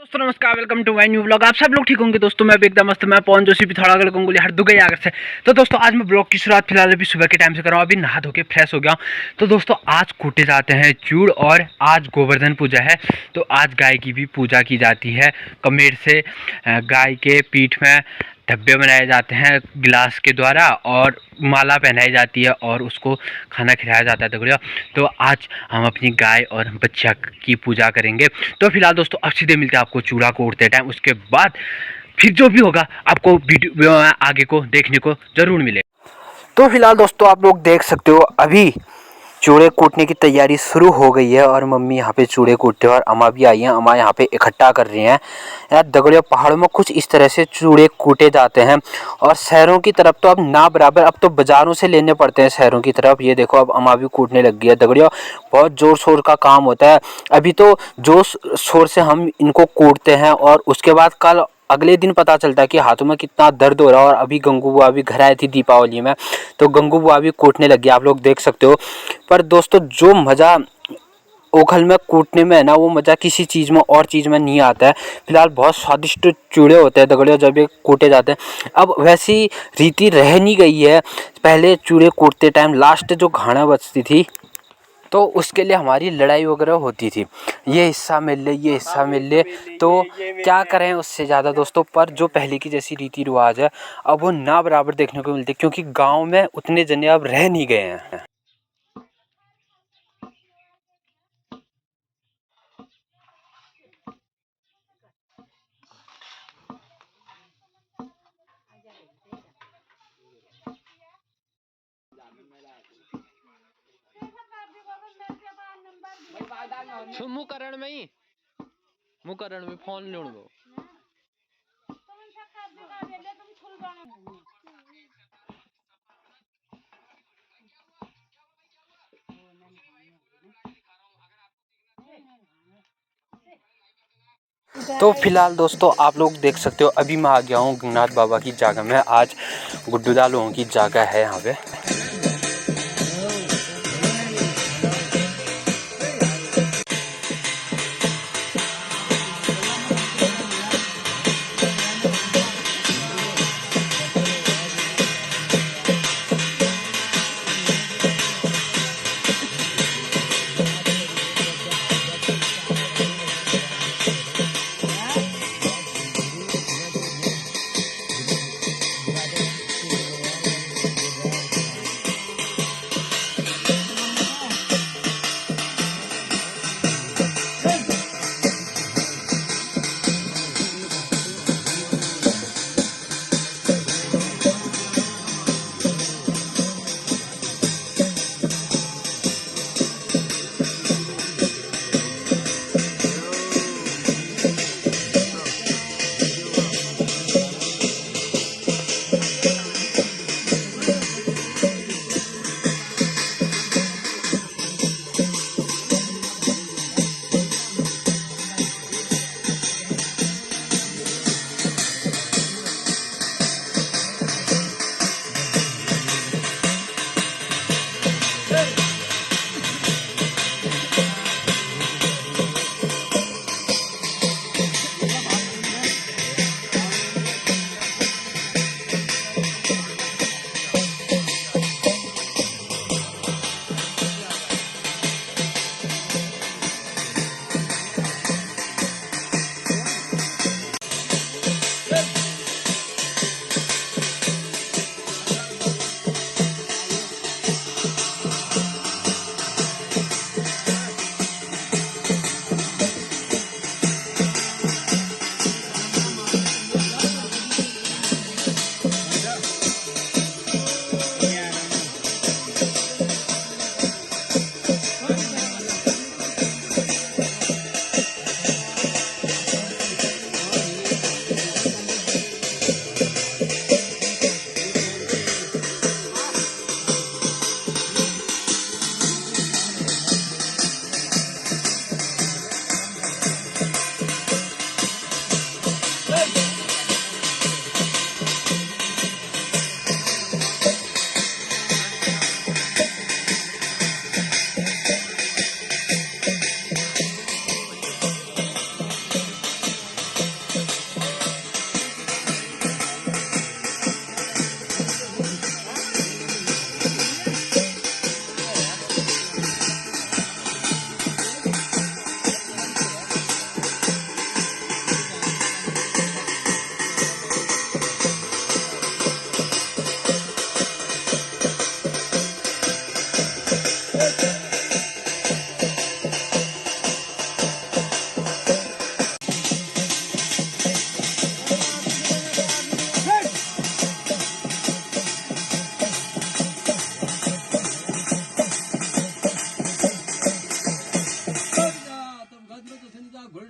दोस्तों नमस्कार, welcome to my new blog. आप सब लोग ठीक होंगे दोस्तों। मैं भी एकदम मस्त। मैं पवन जोशी पिथौरागढ़ गंगोली हरदुगई आगर से। तो दोस्तों आज मैं ब्लॉग की शुरुआत फिलहाल अभी सुबह के टाइम से कर रहा हूँ। अभी नहा धो के फ्रेश हो गया हूँ। तो दोस्तों आज कूटे जाते हैं चूड़ और आज गोवर्धन पूजा है। तो आज गाय की भी पूजा की जाती है। कमेर से गाय के पीठ में धब्बे बनाए जाते हैं गिलास के द्वारा और माला पहनाई जाती है और उसको खाना खिलाया जाता है दगड़ियों। तो आज हम अपनी गाय और बच्चा की पूजा करेंगे। तो फिलहाल दोस्तों अब सीधे मिलते हैं आपको चूड़ा को उड़ते टाइम। उसके बाद फिर जो भी होगा आपको वीडियो आगे को देखने को जरूर मिले। तो फिलहाल दोस्तों आप लोग देख सकते हो अभी चूड़े कूटने की तैयारी शुरू हो गई है और मम्मी यहाँ पे चूड़े कूटते हैं और अम्मा भी आई हैं। अम्मा यहाँ पे इकट्ठा कर रही हैं। यार दगड़िया पहाड़ों में कुछ इस तरह से चूड़े कूटे जाते हैं और शहरों की तरफ तो अब ना बराबर, अब तो बाज़ारों से लेने पड़ते हैं शहरों की तरफ। ये देखो अब अम्मा भी कूटने लग गई है दगड़िया। बहुत ज़ोर शोर का काम होता है। अभी तो जोर शोर से हम इनको कूटते हैं और उसके बाद कल अगले दिन पता चलता है कि हाथों में कितना दर्द हो रहा है। और अभी गंगू बुआ भी घर आई थी दीपावली में, तो गंगू बुआ भी कूटने लगी, आप लोग देख सकते हो। पर दोस्तों जो मज़ा ओखल में कूटने में है ना, वो मज़ा किसी चीज़ में और चीज़ में नहीं आता है। फिलहाल बहुत स्वादिष्ट चूड़े होते हैं दगड़ियों जब ये कूटे जाते हैं। अब वैसी रीति रह नहीं गई है। पहले चूड़े कूटते टाइम लास्ट जो घाना बचती थी तो उसके लिए हमारी लड़ाई वगैरह होती थी, ये हिस्सा मिल ले ये हिस्सा मिल ले। तो क्या करें उससे ज़्यादा दोस्तों। पर जो पहले की जैसी रीति रिवाज है अब वो ना बराबर देखने को मिलते, क्योंकि गांव में उतने जने अब रह नहीं गए हैं। मुकरण में फोन ले लो। तो फिलहाल दोस्तों आप लोग देख सकते हो अभी मैं आ गया हूँ गंगनाथ बाबा की जगह में। आज गुड्डूदा लोगों की जगह है यहाँ पे।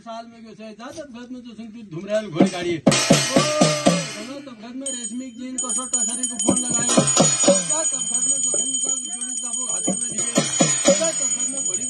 साल में गयो से जा तब घर में तो संग धुमराल घोड़ी गाड़ी ओ तब घर में रेशमी जीन को छोटा शरीर को फूल लगाए जा तब घर में तो संग का जोड़ी जाबो हाथ में लिए जा तब घर में घोड़ी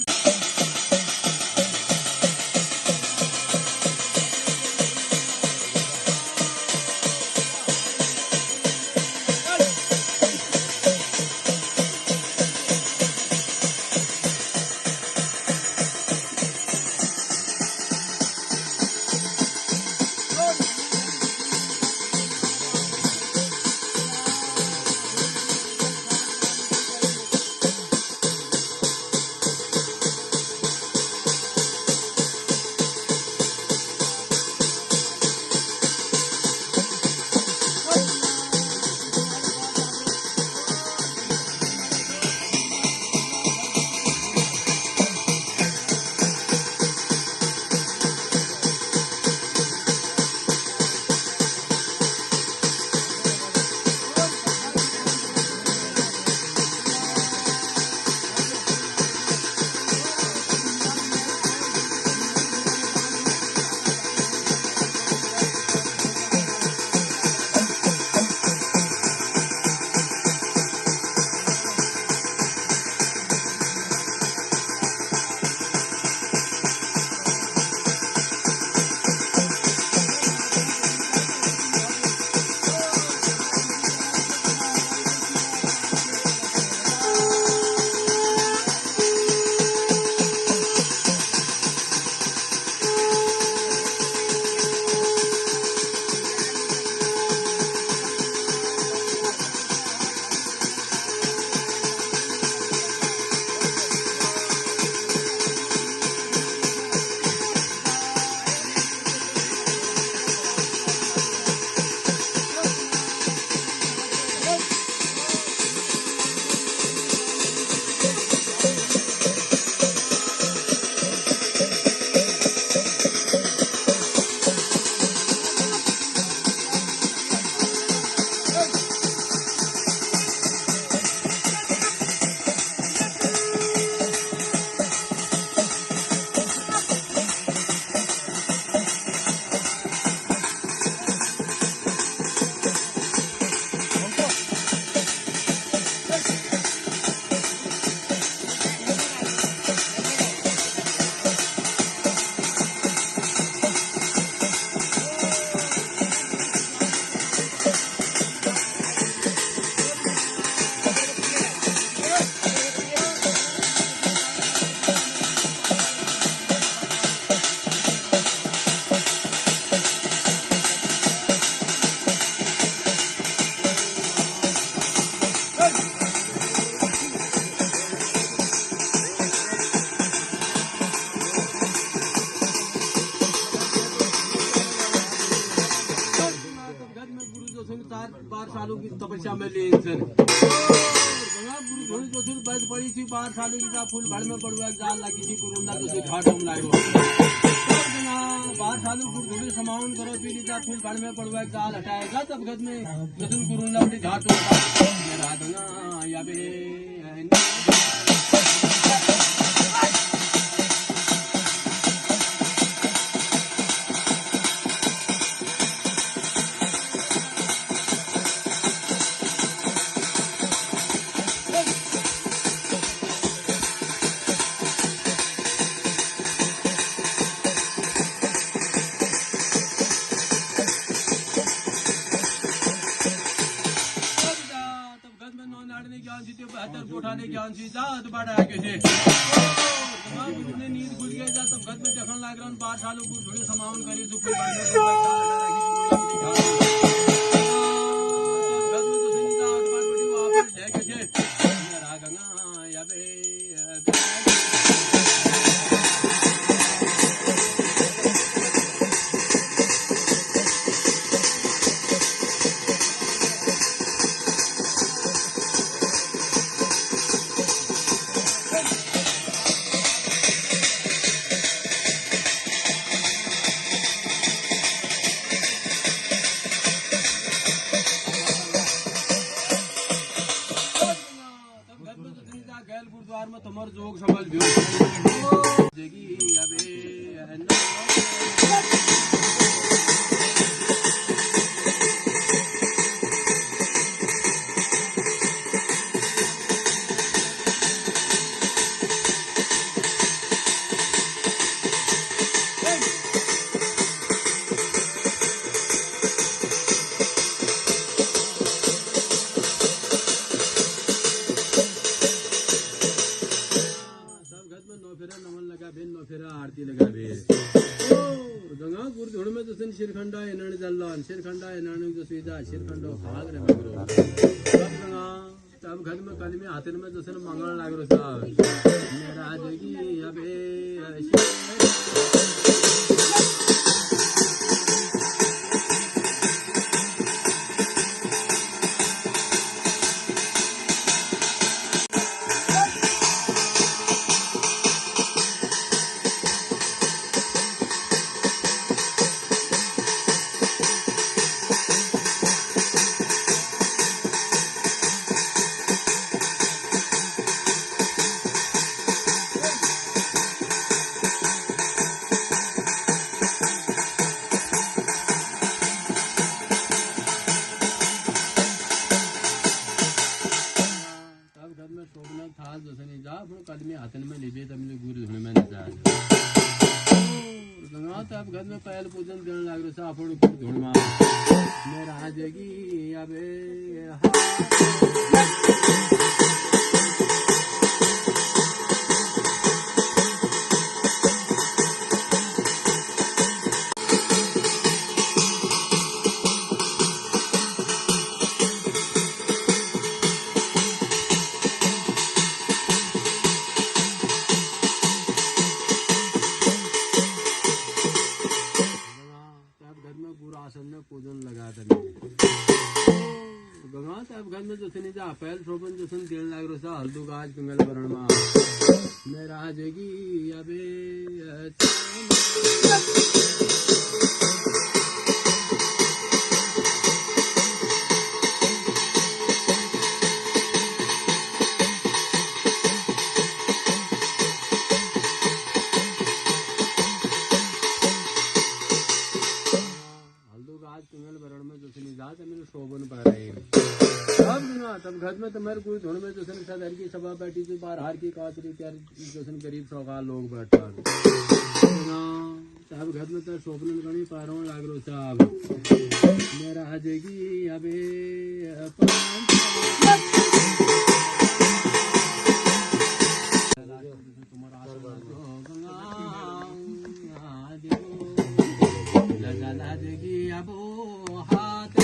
सालों की तपस्या में लिए गुरु जो सिर बैठ पड़ी थी 12 सालों की था फूल भर में पड़ुआ जाल लगी थी कुरुंदा जो से घाट हम लाए 12 सालों को थोड़ी समाउन करो पीली था फूल भर में पड़ुआ जाल हटाएगा तब गद में जसुल कुरुंदा अपनी घाट होगा या बे ज्ञान सी जात बड़ा के से गुरु ने नींद खुल गया जा तब घर में जखन लाग रहा 12 सालों को थोड़े समावन करे तो फिर घर में तो सनी जात बड़ी वापस है के से रागंगा या बे फिर आरती लगा दे गंगा गुरु धुण में जसन शिरखंडा इन्होंने जल्लान शिरखंडा इन्होंने जो सुविधा शिरखंडो भाग रे मगरो तब गंगा तब घर में कल में हाथ में जसन मंगल लाग रो साहब मेरा जगी अबे थाल जसने जा फिर कदमी हाथन में लेबे तब मिले गुरु धुन में जा गंगा तब घर में पहल पूजन करने लग रहा अपन गुरु धुन में मेरा जगी अबे आसन में पूजन लगा देने गंगा तब घर में जसने जा पहल शोभन जसन तेल लाग रो सा हल्दू गाज कंगल वरण मा मेरा जगी अबे शोभन पा रहे हैं तब घर में तुम्हारे कोई धुन में जसन सदर की सभा बैठी थी बाहर हार की कातरी प्यार जसन गरीब सौगाल लोग बैठा साहब घर में तो शोभन गणी पा रहा हूँ लाग रो साहब मेरा हजेगी अबे देगी अबो हाथ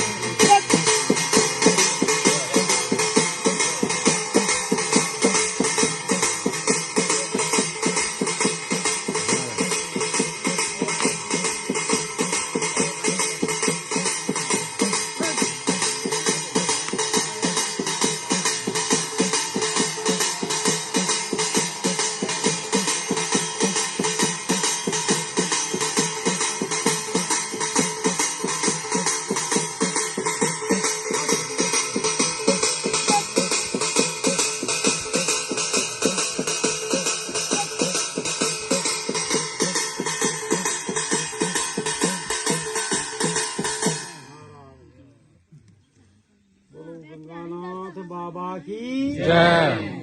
गंगानाथ बाबा की जय।